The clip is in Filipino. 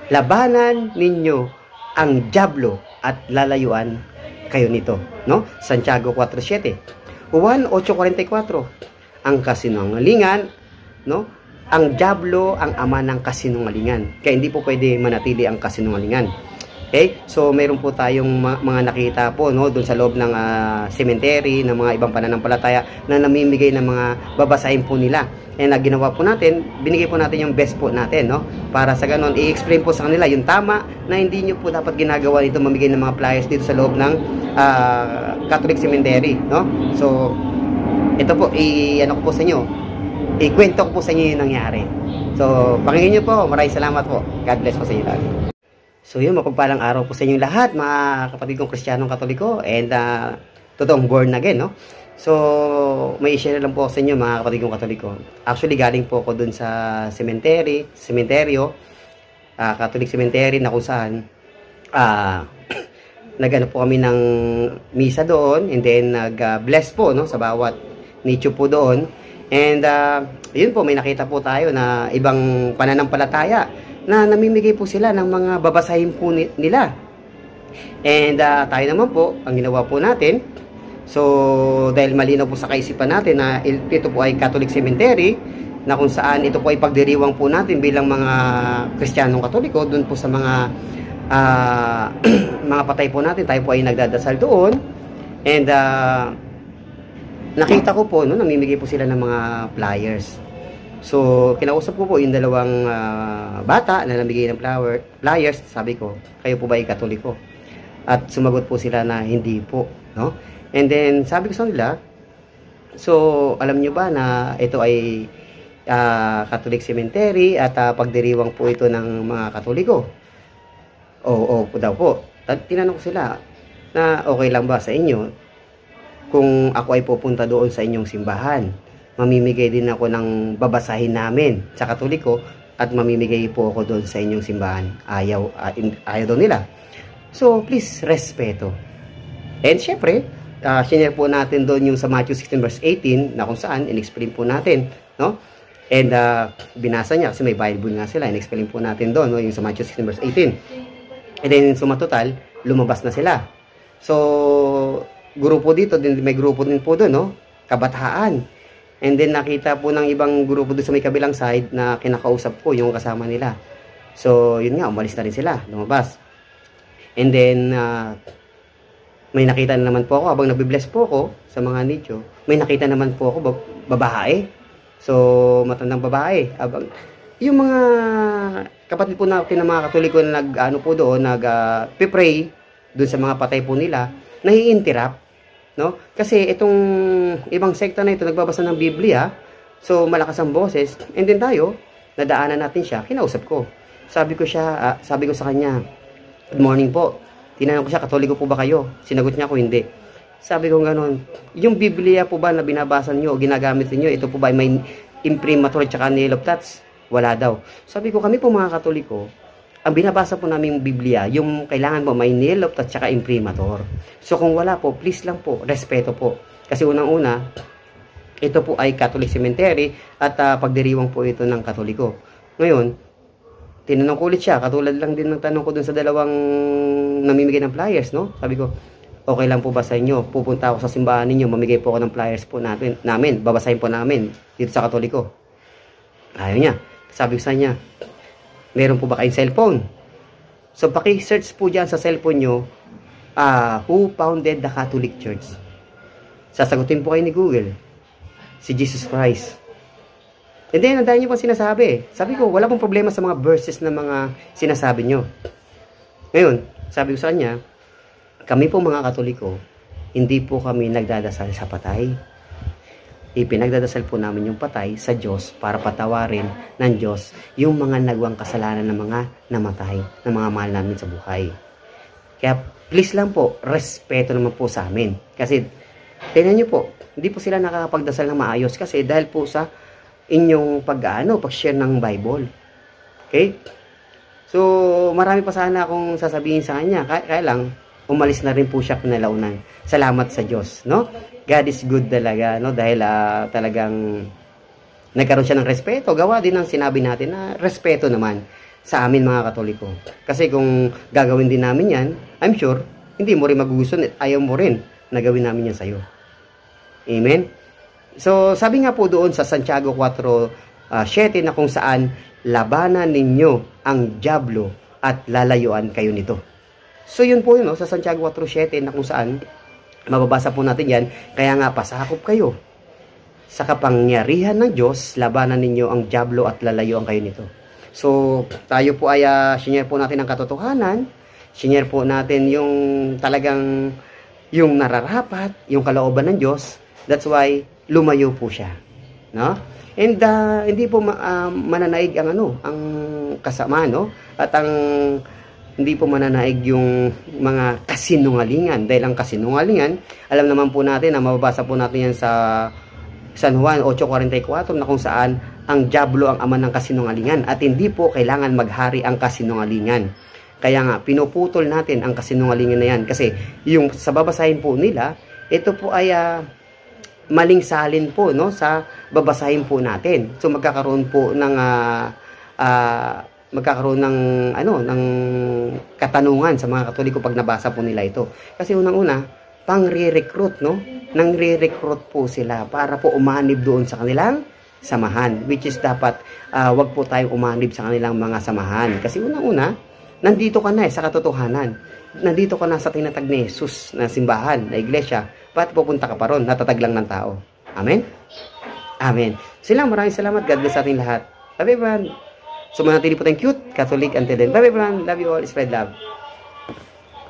labanan ninyo ang dyablo at lalayuan kayo nito, no? Santiago 4:7. Juan 8:44. Ang kasinungalingan, no? Ang dyablo ang ama ng kasinungalingan. Kaya hindi po pwede manatili ang kasinungalingan. Okay? So mayroon po tayong mga nakita po, no, doon sa loob ng cemetery ng mga ibang pananampalataya na namimigay ng mga babasahin po nila. And ginawa po natin, binigay po natin yung best po natin, no? Para sa ganon, i-explain po sa kanila yung tama na hindi nyo po dapat ginagawa dito, mamigay ng mga flyers dito sa loob ng Catholic Cemetery, no? So ito po, ano ko po sa inyo, ikwento ko po sa inyo yung nangyari. So pakinggan nyo po, maraming salamat po. God bless po sa inyo lahat. So yun, mapagpalang araw po sa inyong lahat, mga kapatid kong Kristiyanong Katoliko and totoong born again, no? So may i-share lang po sa inyo, mga kapatid kong Katoliko. Actually galing po ako dun sa sementeryo, Catholic Cemetery, na kung saan nag-ano po kami ng misa doon, and then nag-bless po, no, sa bawat nicho po doon. And yun po, may nakita po tayo na ibang pananampalataya na namimigay po sila ng mga babasahin po nila. And tayo naman po, ang ginawa po natin, so dahil malinaw po sa kaisipan natin na ito po ay Catholic Cemetery, na kung saan ito po ay pagdiriwang po natin bilang mga Kristiyanong Katoliko, dun po sa mga mga patay po natin, tayo po ay nagdadasal doon. And nakita ko po, no, namimigay po sila ng mga flyers. So, kinausap ko po yung dalawang bata na namigay ng flyers. Sabi ko, kayo po ba ay Katoliko? At sumagot po sila na hindi po, no? And then, sabi ko sa nila, so, alam nyo ba na ito ay Catholic Cemetery at pagdiriwang po ito ng mga Katoliko? Oo po daw po. Tinanong ko sila na okay lang ba sa inyo kung ako ay pupunta doon sa inyong simbahan? Mamimigay din ako ng babasahin namin sa Katoliko at mamimigay po ako doon sa inyong simbahan. Ayaw daw nila. So, please, respeto. And syempre, sinare po natin doon yung sa Matthew 16:18 na kung saan, in-explain po natin, no? And binasa niya kasi may Bible nga sila, in-explain po natin doon, no? Yung sa Matthew 16:18. And then, suma total, lumabas na sila. So, grupo dito, may grupo din po doon, no? Kabataan. And then nakita po ng ibang grupo doon sa may kabilang side na kinakausap ko yung kasama nila. So yun nga, umalis na rin sila, lumabas. And then may nakita na naman po ako habang nagbe-bless po ako sa mga nicho. May nakita naman po ako babae. So matandang babae. Habang yung mga kapatid po natin ng mga Katoliko na nag-ano po doon, nag-pray doon sa mga patay po nila, nai-interrupt. No? Kasi itong ibang sekta na ito nagbabasa ng Biblia, so malakas ang boses, and then tayo, nadaanan natin siya, kinausap ko. Sabi ko sa kanya, good morning po. Tinanong ko siya, Katoliko po ba kayo? Sinagot niya ako, hindi. Sabi ko gano'n, yung Biblia po ba na binabasa niyo o ginagamit niyo, ito po ba may imprimatur at saka nail of touch? Wala daw. Sabi ko, kami po mga Katoliko, ang binabasa po namin yung Biblia, yung kailangan po may nail of touch at saka imprimatur. So kung wala po, please lang po, respeto po. Kasi unang-una, ito po ay Catholic Cemetery at pagdiriwang po ito ng Katoliko. Ngayon, tinanong ko ulit siya, katulad lang din ng tanong ko dun sa dalawang namimigay ng flyers, no? Sabi ko, okay lang po ba sa inyo? Pupunta ako sa simbahan ninyo, mamigay po ako ng flyers po namin, babasahin po namin dito sa Katoliko. Ayaw niya. Sabi ko sa niya, meron po ba kayong cellphone? So, paki-search po dyan sa cellphone nyo, who founded the Catholic Church? Sasagutin po kayo ni Google. Si Jesus Christ. And then, ang dahil nyo pang sinasabi. Sabi ko, wala pong problema sa mga verses na mga sinasabi nyo. Ngayon, sabi ko sa kanya, kami po mga Katoliko, hindi po kami nagdadasal sa patay. Ipinagdadasal po namin yung patay sa Diyos para patawarin ng Diyos yung mga nagawang kasalanan ng mga namatay, ng mga mahal namin sa buhay. Kaya please lang po, respeto naman po sa amin. Kasi, tingnan nyo po, hindi po sila nakakapagdasal ng maayos kasi dahil po sa inyong pag-share ng Bible. Okay? So, marami pa sana akong sasabihin sa kanya. Kaya lang, umalis na rin po siya kinalaunan. Salamat sa Diyos, no? God is good talaga, no? Dahil talagang nagkaroon siya ng respeto. Gawa din ng sinabi natin na respeto naman sa amin mga Katoliko. Kasi kung gagawin din namin yan, I'm sure, hindi mo rin magugustuhan at ayaw mo rin na gawin namin yan sa'yo. Amen? So, sabi nga po doon sa Santiago 4:7 na kung saan, labanan ninyo ang dyablo at lalayuan kayo nito. So, yun po yun, no? Sa Santiago 4:7 na kung saan, mababasa po natin yan, kaya nga pasakop kayo sa kapangyarihan ng Diyos, labanan ninyo ang dyablo at lalayuan kayo nito. So, tayo po ay sinare po natin ang katotohanan, sinare po natin yung talagang yung nararapat, yung kalooban ng Diyos. That's why lumayo po siya, no? And hindi po mananaig ang ang kasama, no? At ang hindi po mananaig yung mga kasinungalingan, dahil ang kasinungalingan, alam naman po natin na mababasa po natin yan sa San Juan 8:44 na kung saan ang dyablo ang ama ng kasinungalingan at hindi po kailangan maghari ang kasinungalingan. Kaya nga, pinuputol natin ang kasinungalingan na yan kasi yung sa babasahin po nila, ito po ay maling salin po, no, sa babasahin po natin. So magkakaroon po ng ng katanungan sa mga Katoliko pag nabasa po nila ito. Kasi unang-una, pang-re-recruit, no? Nang re-recruit po sila para po umanib doon sa kanilang samahan, which is dapat wag po tayong umanib sa kanilang mga samahan. Kasi unang-una, nandito ka na sa katotohanan. Nandito ka na sa tinatag ni Jesus na simbahan, na iglesia. Ba't pupunta ka pa ron? Natatag lang ng tao. Amen? Amen. Maraming salamat. God bless sa ating lahat. Bye everyone. So manatili po tayong cute, Catholic until then. Bye everyone. Love you all. Spread love.